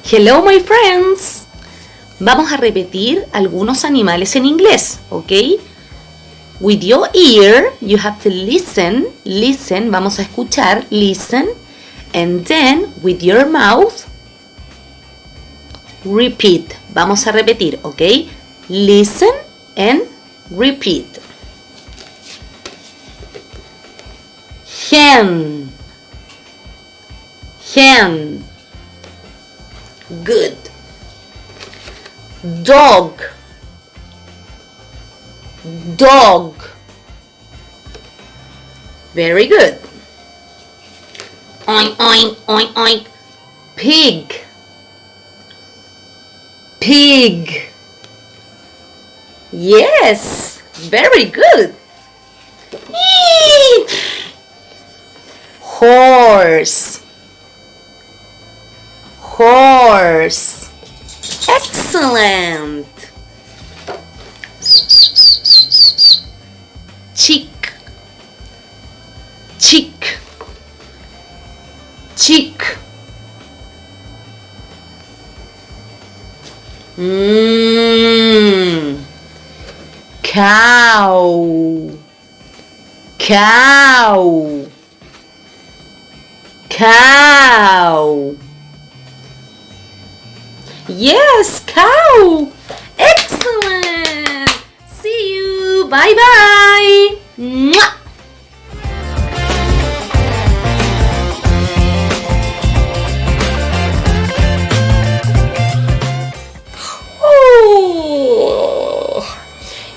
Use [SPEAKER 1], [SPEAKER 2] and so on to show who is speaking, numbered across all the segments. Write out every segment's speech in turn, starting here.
[SPEAKER 1] Hello my friends. Vamos a repetir algunos animales en inglés, ¿ok? With your ear, you have to listen, vamos a escuchar, listen, and then with your mouth, repeat. Vamos a repetir, ¿ok? Listen and repeat. Hen. Good. Dog. Very good. Oink, oink, oink, oink. Pig. Yes, very good. Eee! Horse. Excellent. Chick. Cow. Yes, cow. Excellent. See you. Bye-bye. Mwah.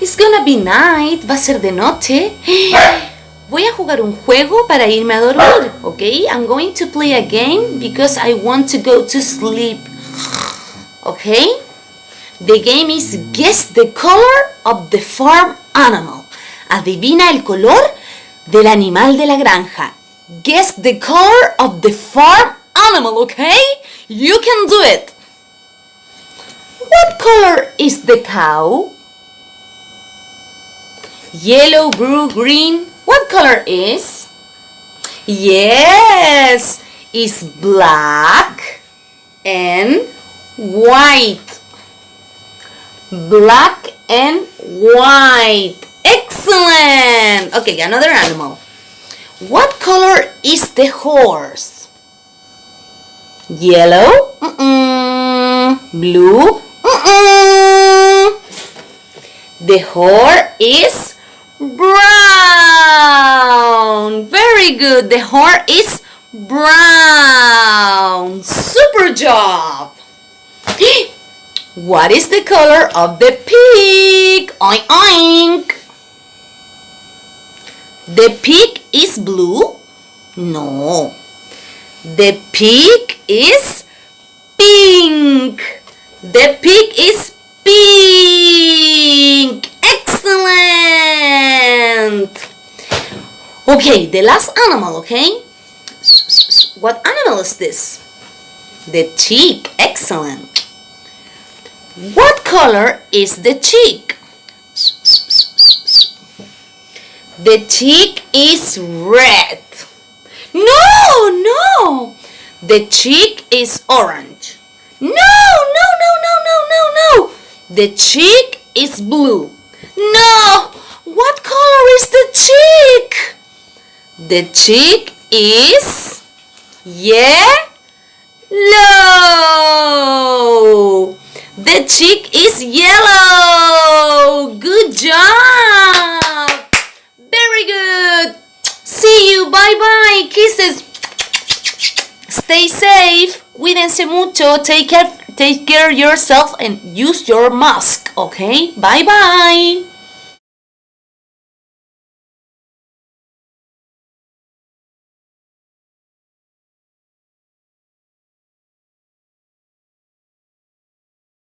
[SPEAKER 1] It's gonna be night. Va a ser de noche. Voy a jugar un juego para irme a dormir, ¿ok? I'm going to play a game because I want to go to sleep. Okay? The game is guess the color of the farm animal. Adivina el color del animal de la granja. Guess the color of the farm animal, okay? You can do it. What color is the cow? Yellow, blue, green. What color is? Yes, it's black and white. Black and white. Excellent. Okay, another animal. What color is the horse? Yellow. Blue. The horse is brown. Very good. The horse is brown. Super job. What is the color of the pig? Oink, oink. The pig is blue? No. The pig is pink. The pig is pink. Excellent. Okay, the last animal, okay? What animal is this? The chick. Excellent. What color is the chick? The chick is red. No. The chick is orange. No. The chick is blue. No. What color is the chick? The chick is yellow. The chick is yellow. Good job. Very good. See you. Bye-bye. Kisses. Stay safe. Cuídense mucho. Take care of yourself and use your mask. Okay? Bye-bye.